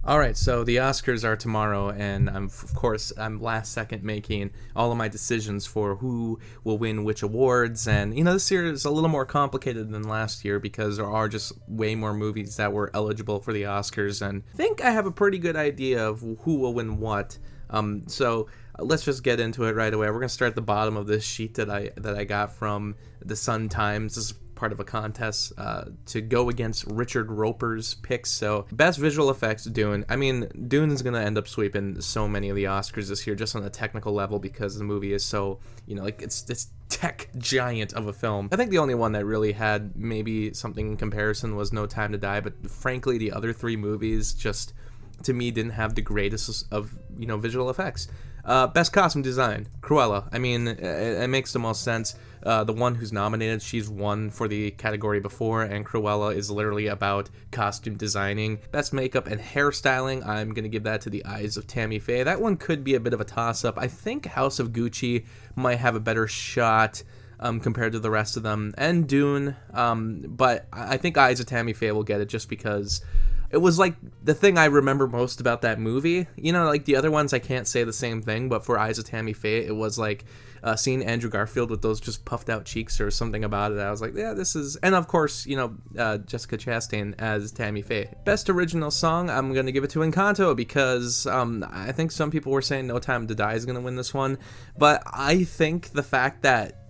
All right, so the Oscars are tomorrow, and I'm last second making all of my decisions for who will win which awards. And this year is a little more complicated than last year because there are just way more movies that were eligible for the Oscars, and I think I have a pretty good idea of who will win what. So let's just get into it right away. We're gonna start at the bottom of this sheet that I got from the Sun Times. This is part of a contest to go against Richard Roper's picks. So best visual effects, Dune. I mean, Dune is gonna end up sweeping so many of the Oscars this year, just on a technical level, because the movie is so it's this tech giant of a film. I think the only one that really had maybe something in comparison was No Time to Die, but frankly the other three movies just, to me, didn't have the greatest of visual effects. Best costume design, Cruella. I mean, it makes the most sense. The one who's nominated, she's won for the category before, and Cruella is literally about costume designing. Best makeup and hairstyling, I'm going to give that to The Eyes of Tammy Faye. That one could be a bit of a toss-up. I think House of Gucci might have a better shot compared to the rest of them, and Dune, but I think Eyes of Tammy Faye will get it just because it was like the thing I remember most about that movie. Like the other ones, I can't say the same thing, but for Eyes of Tammy Faye, it was like seeing Andrew Garfield with those just puffed out cheeks or something about it. I was like, yeah, this is... And of course, Jessica Chastain as Tammy Faye. Best original song, I'm going to give it to Encanto because I think some people were saying No Time to Die is going to win this one, but I think the fact that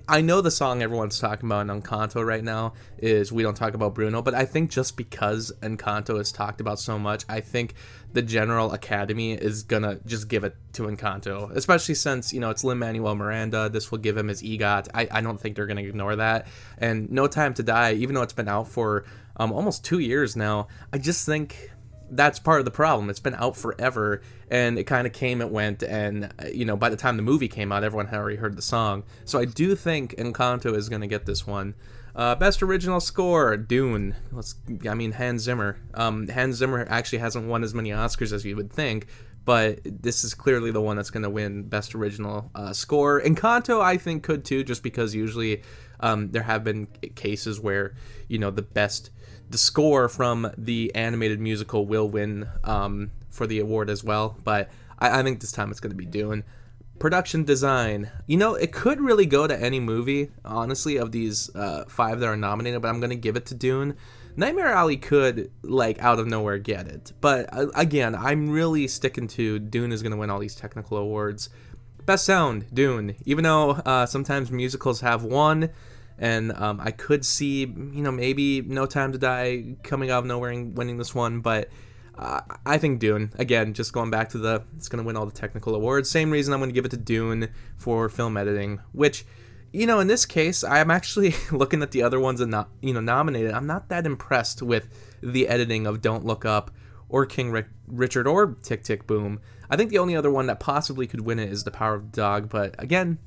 I know the song everyone's talking about in Encanto right now is We Don't Talk About Bruno, but I think just because Encanto is talked about so much, I think the general Academy is gonna just give it to Encanto, especially since, it's Lin-Manuel Miranda. This will give him his EGOT. I don't think they're gonna ignore that. And No Time to Die, even though it's been out for almost 2 years now, I just think that's part of the problem. It's been out forever, and it kind of came and went, and by the time the movie came out, everyone had already heard the song. So I do think Encanto is going to get this one. Best original score, Dune. Hans Zimmer. Hans Zimmer actually hasn't won as many Oscars as you would think, but this is clearly the one that's going to win best original score. Encanto, I think, could too, just because usually there have been cases where the score from the animated musical will win for the award as well, but I think this time it's going to be Dune. Production design. It could really go to any movie, honestly, of these 5 that are nominated, but I'm going to give it to Dune. Nightmare Alley could, out of nowhere, get it, but again, I'm really sticking to Dune is going to win all these technical awards. Best sound, Dune. Even though sometimes musicals have won, and I could see, maybe No Time to Die coming out of nowhere and winning this one, but I think Dune, again, just going back to it's going to win all the technical awards. Same reason I'm going to give it to Dune for film editing, which, in this case, I'm actually looking at the other ones and not, nominated. I'm not that impressed with the editing of Don't Look Up or King Richard or Tick Tick Boom. I think the only other one that possibly could win it is The Power of the Dog, but again,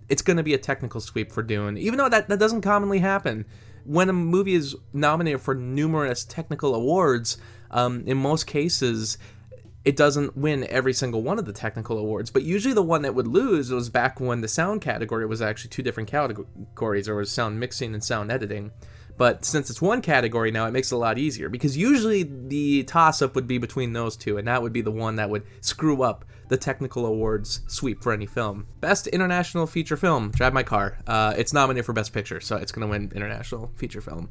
it's going to be a technical sweep for Dune, even though that doesn't commonly happen. When a movie is nominated for numerous technical awards, in most cases, it doesn't win every single one of the technical awards, but usually the one that would lose was back when the sound category was actually 2 different categories. There was sound mixing and sound editing. But since it's one category now, it makes it a lot easier, because usually the toss-up would be between those two, and that would be the one that would screw up the technical awards sweep for any film. Best International Feature Film, Drive My Car. It's nominated for Best Picture, so it's going to win International Feature Film.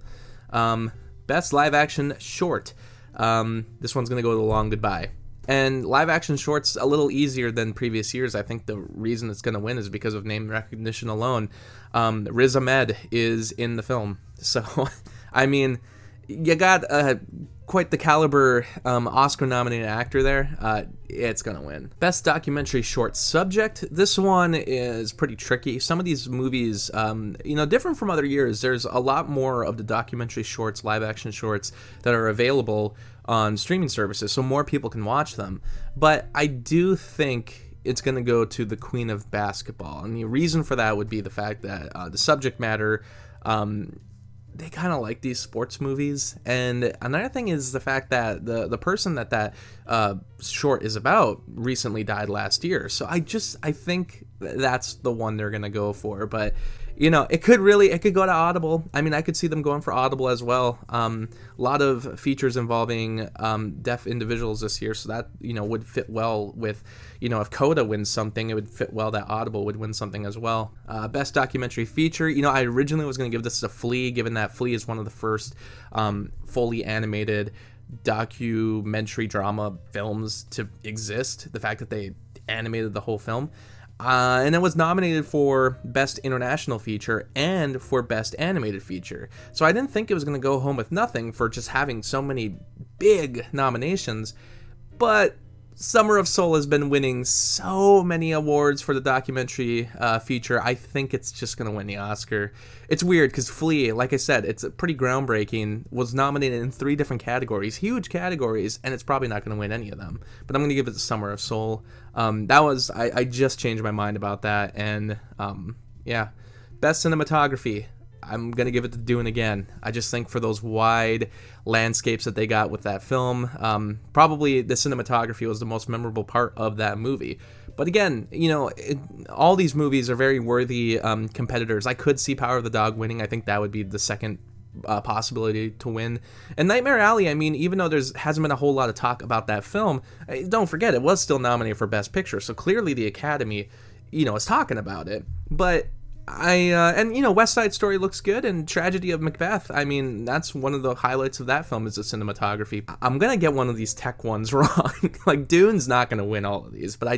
Best Live Action Short. This one's going to go to The Long Goodbye. And live action shorts a little easier than previous years. I think the reason it's going to win is because of name recognition alone. Riz Ahmed is in the film. So, I mean, you got quite the caliber Oscar-nominated actor there. It's going to win. Best Documentary Short Subject. This one is pretty tricky. Some of these movies, different from other years, there's a lot more of the documentary shorts, live action shorts that are available on streaming services, so more people can watch them. But I do think it's going to go to The Queen of Basketball, and the reason for that would be the fact that the subject matter, they kind of like these sports movies, and another thing is the fact that the person that short is about recently died last year, so I think that's the one they're going to go for. But it could go to Audible. I mean, I could see them going for Audible as well. A lot of features involving deaf individuals this year, so that, would fit well with, if Coda wins something, it would fit well that Audible would win something as well. Best documentary feature, I originally was going to give this a Flea, given that Flea is one of the first fully animated documentary drama films to exist. The fact that they animated the whole film. And it was nominated for Best International Feature and for Best Animated Feature. So I didn't think it was going to go home with nothing for just having so many big nominations. But Summer of Soul has been winning so many awards for the documentary feature. I think it's just going to win the Oscar. It's weird because Flea, like I said, it's pretty groundbreaking, was nominated in 3 different categories, huge categories, and it's probably not going to win any of them. But I'm going to give it to Summer of Soul. I just changed my mind about that. And yeah, Best Cinematography, I'm going to give it to Dune again. I just think for those wide landscapes that they got with that film, probably the cinematography was the most memorable part of that movie. But again, all these movies are very worthy competitors. I could see Power of the Dog winning. I think that would be the second possibility to win. And Nightmare Alley, I mean, even though hasn't been a whole lot of talk about that film, don't forget, it was still nominated for Best Picture. So clearly the Academy, is talking about it. But West Side Story looks good, and Tragedy of Macbeth, I mean, that's one of the highlights of that film is the cinematography. I'm gonna get one of these tech ones wrong. Like, Dune's not gonna win all of these, but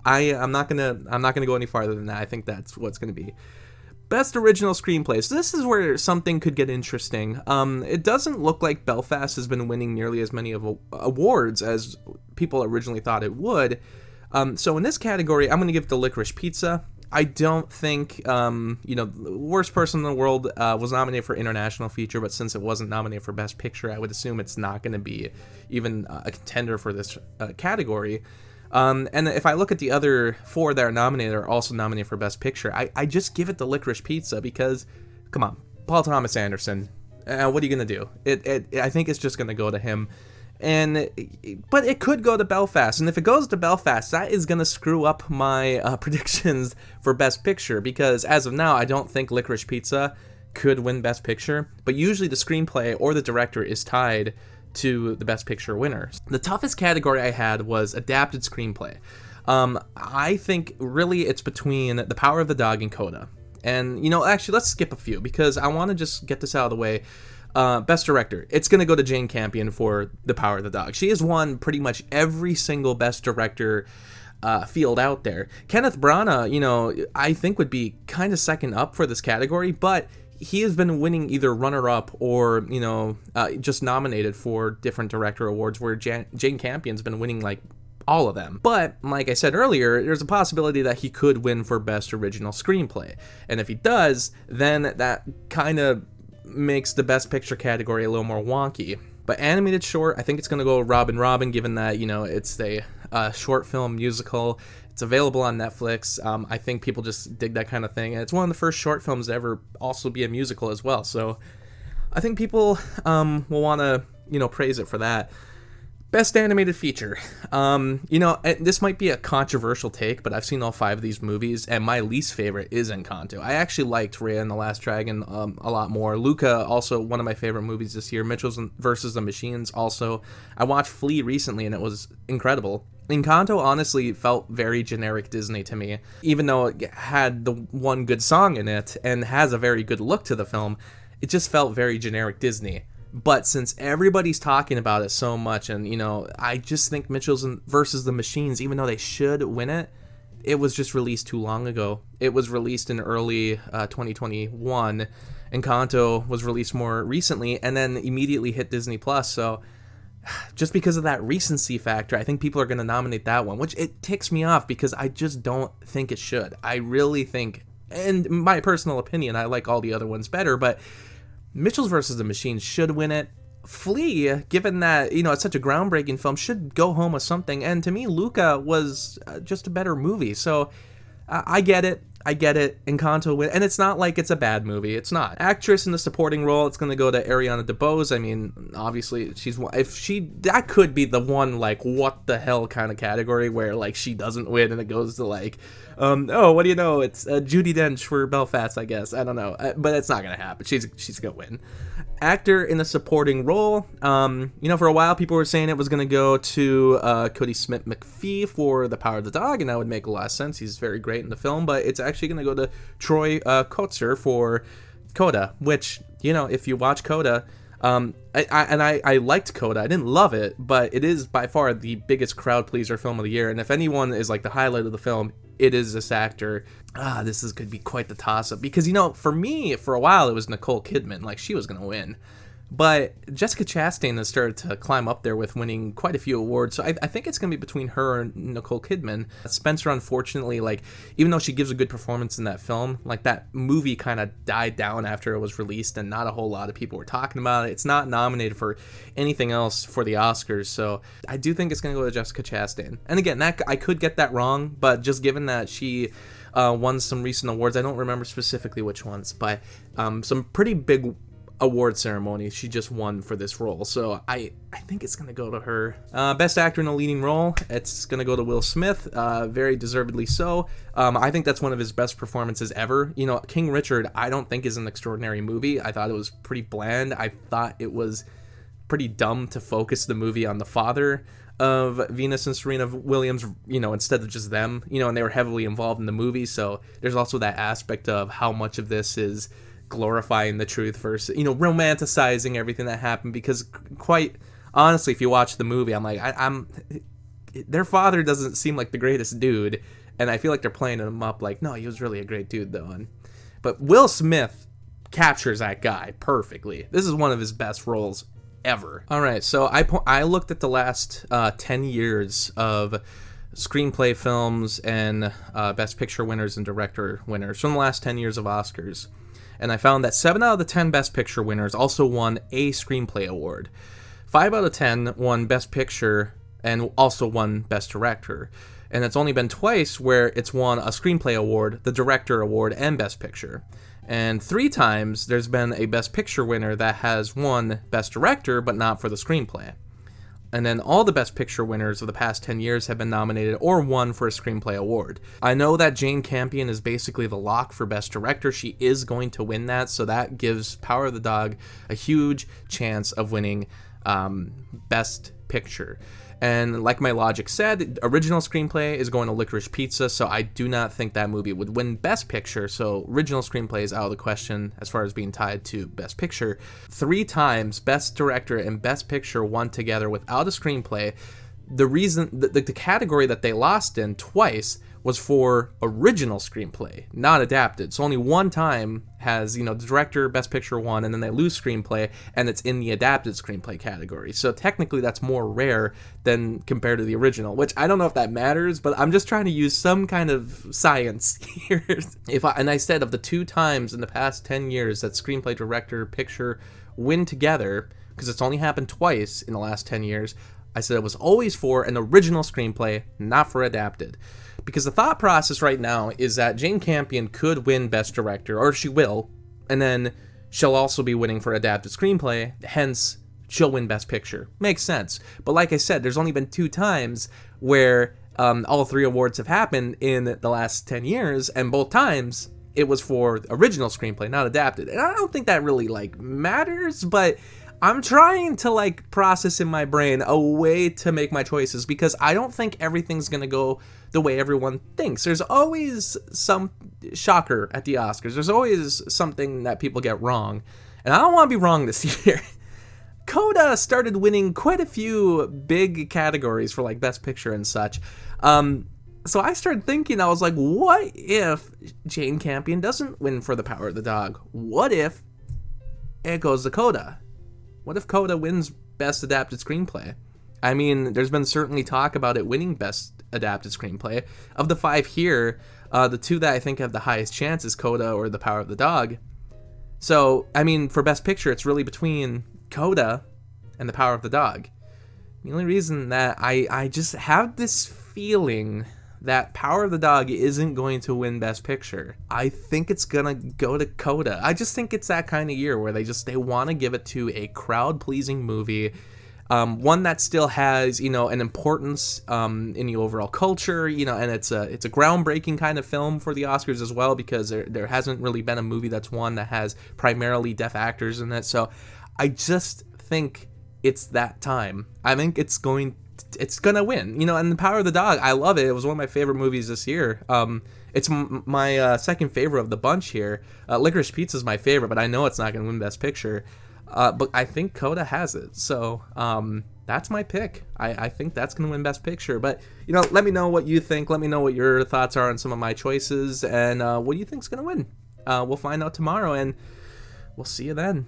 I'm not gonna go any farther than that. I think that's what's gonna be. Best Original Screenplay. So this is where something could get interesting. It doesn't look like Belfast has been winning nearly as many awards as people originally thought it would. So in this category, I'm gonna give it to Licorice Pizza. I don't think, the Worst Person in the World was nominated for International Feature, but since it wasn't nominated for Best Picture, I would assume it's not going to be even a contender for this category. And if I look at the other 4 that are nominated are also nominated for Best Picture, I just give it to Licorice Pizza because, come on, Paul Thomas Anderson, what are you going to do? I think it's just going to go to him. But it could go to Belfast, and if it goes to Belfast, that is going to screw up my predictions for Best Picture, because as of now, I don't think Licorice Pizza could win Best Picture, but usually the screenplay or the director is tied to the Best Picture winner. The toughest category I had was Adapted Screenplay. I think really it's between The Power of the Dog and Coda. And, actually, let's skip a few, because I want to just get this out of the way. Best Director, it's going to go to Jane Campion for The Power of the Dog. She has won pretty much every single Best Director field out there. Kenneth Branagh, I think would be kind of second up for this category, but he has been winning either runner-up or, just nominated for different director awards, where Jane Campion's been winning, like, all of them. But, like I said earlier, there's a possibility that he could win for Best Original Screenplay. And if he does, then that kind of makes the Best Picture category a little more wonky. But animated short, I think it's going to go Robin, given that, it's a short film musical. It's available on Netflix. I think people just dig that kind of thing. And it's one of the first short films to ever also be a musical as well. So I think people will want to, praise it for that. Best Animated Feature. This might be a controversial take, but I've seen all 5 of these movies, and my least favorite is Encanto. I actually liked Raya and the Last Dragon a lot more. Luca, also one of my favorite movies this year. Mitchell vs. the Machines, also. I watched Flea recently, and it was incredible. Encanto honestly felt very generic Disney to me. Even though it had the one good song in it, and has a very good look to the film, it just felt very generic Disney. But since everybody's talking about it so much, and, I just think Mitchell's versus the Machines, even though they should win it, it was just released too long ago. It was released in early 2021. Encanto was released more recently, and then immediately hit Disney+. So just because of that recency factor, I think people are going to nominate that one, which it ticks me off because I just don't think it should. I really think, and my personal opinion, I like all the other ones better, but Mitchell's vs. the Machines should win it. Flea, given that, it's such a groundbreaking film, should go home with something. And to me, Luca was just a better movie. So I get it. I get it. Encanto win, and it's not like it's a bad movie. It's not. Actress in the supporting role, it's gonna go to Ariana DeBose. I mean, obviously, that could be the one, like, what the hell kind of category where, like, she doesn't win and it goes to, like, oh, what do you know? It's Judi Dench for Belfast, I guess. I don't know, but it's not gonna happen. She's gonna win. Actor in a supporting role. For a while people were saying it was gonna go to Cody Smith-McPhee for The Power of the Dog, and that would make a lot of sense. He's very great in the film, but it's actually gonna go to Troy Kotsur for Coda, which, if you watch Coda, I liked Coda. I didn't love it, but it is by far the biggest crowd pleaser film of the year, and if anyone is like the highlight of the film, it is this actor. Could be quite the toss-up, because, for me, for a while, it was Nicole Kidman. Like, she was going to win. But Jessica Chastain has started to climb up there with winning quite a few awards, so I think it's going to be between her and Nicole Kidman. Spencer, unfortunately, like, even though she gives a good performance in that film, like, that movie kind of died down after it was released, and not a whole lot of people were talking about it. It's not nominated for anything else for the Oscars, so I do think it's going to go to Jessica Chastain. And again, I could get that wrong, but just given that she won some recent awards, I don't remember specifically which ones, but some pretty big award ceremony she just won for this role, so I think it's gonna go to her. Best actor in a leading role, it's gonna go to Will Smith, very deservedly so. I think that's one of his best performances ever. King Richard, I don't think is an extraordinary movie. I thought it was pretty bland. I thought it was pretty dumb to focus the movie on the father of Venus and Serena Williams, instead of just them, and they were heavily involved in the movie, so there's also that aspect of how much of this is glorifying the truth versus, romanticizing everything that happened, because quite honestly, if you watch the movie, I'm like, their father doesn't seem like the greatest dude, and I feel like they're playing him up like, no, he was really a great dude though. But Will Smith captures that guy perfectly. This is one of his best roles ever. All right, so I looked at the last 10 years of screenplay films and Best Picture winners and director winners from the last 10 years of Oscars. And I found that 7 out of the 10 Best Picture winners also won a Screenplay award. 5 out of 10 won Best Picture and also won Best Director. And it's only been twice where it's won a Screenplay award, the Director award, and Best Picture. And 3 times there's been a Best Picture winner that has won Best Director, but not for the Screenplay. And then all the Best Picture winners of the past 10 years have been nominated or won for a Screenplay award. I know that Jane Campion is basically the lock for Best Director. She is going to win that, so that gives Power of the Dog a huge chance of winning Best Picture. And like my logic said, original screenplay is going to Licorice Pizza, so I do not think that movie would win Best Picture, so original screenplay is out of the question as far as being tied to Best Picture. 3 times Best Director and Best Picture won together without a screenplay. The reason, the category that they lost in twice was for original screenplay, not adapted. So only one time has, the director, Best Picture won, and then they lose screenplay, and it's in the adapted screenplay category. So technically that's more rare than compared to the original, which I don't know if that matters, but I'm just trying to use some kind of science here. And I said of the 2 times in the past 10 years that screenplay, director, picture win together, because it's only happened twice in the last 10 years, I said it was always for an original screenplay, not for adapted. Because the thought process right now is that Jane Campion could win Best Director, or she will, and then she'll also be winning for adapted screenplay, hence she'll win Best Picture. Makes sense. But like I said, there's only been 2 times where all 3 awards have happened in the last 10 years, and both times it was for original screenplay, not adapted. And I don't think that really, matters, but I'm trying to, process in my brain a way to make my choices, because I don't think everything's going to go the way everyone thinks. There's always some shocker at the Oscars. There's always something that people get wrong, and I don't want to be wrong this year. Coda started winning quite a few big categories for, Best Picture and such. So I started thinking, I was like, what if Jane Campion doesn't win for The Power of the Dog? What if it goes to Coda? What if Coda wins Best Adapted Screenplay? I mean, there's been certainly talk about it winning Best Adapted Screenplay. Of the 5 here, the 2 that I think have the highest chance is Coda or The Power of the Dog. So, I mean, for Best Picture, it's really between Coda and The Power of the Dog. The only reason that I just have this feeling that Power of the Dog isn't going to win Best Picture. I think it's gonna go to Coda. I just think it's that kind of year where they want to give it to a crowd-pleasing movie, one that still has, you know, an importance in the overall culture, you know, and it's a groundbreaking kind of film for the Oscars as well, because there hasn't really been a movie that's won that has primarily deaf actors in it. So I just think it's that time. I think it's gonna win, you know. And The Power of the Dog, I love it. It was one of my favorite movies this year. It's my second favorite of the bunch here. Licorice Pizza is my favorite, but I know it's not gonna win Best Picture. But I think Coda has it, so that's my pick. I think that's gonna win Best Picture. But you know, let me know what you think. Let me know what your thoughts are on some of my choices, and what do you think's gonna win? We'll find out tomorrow, and we'll see you then.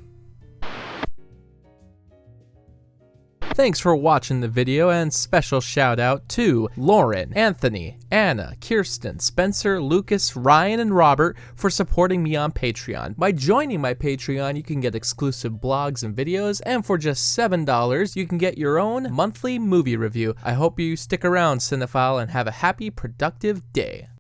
Thanks for watching the video, and special shout out to Lauren, Anthony, Anna, Kirsten, Spencer, Lucas, Ryan, and Robert for supporting me on Patreon. By joining my Patreon, you can get exclusive blogs and videos, and for just $7, you can get your own monthly movie review. I hope you stick around, cinephile, and have a happy, productive day.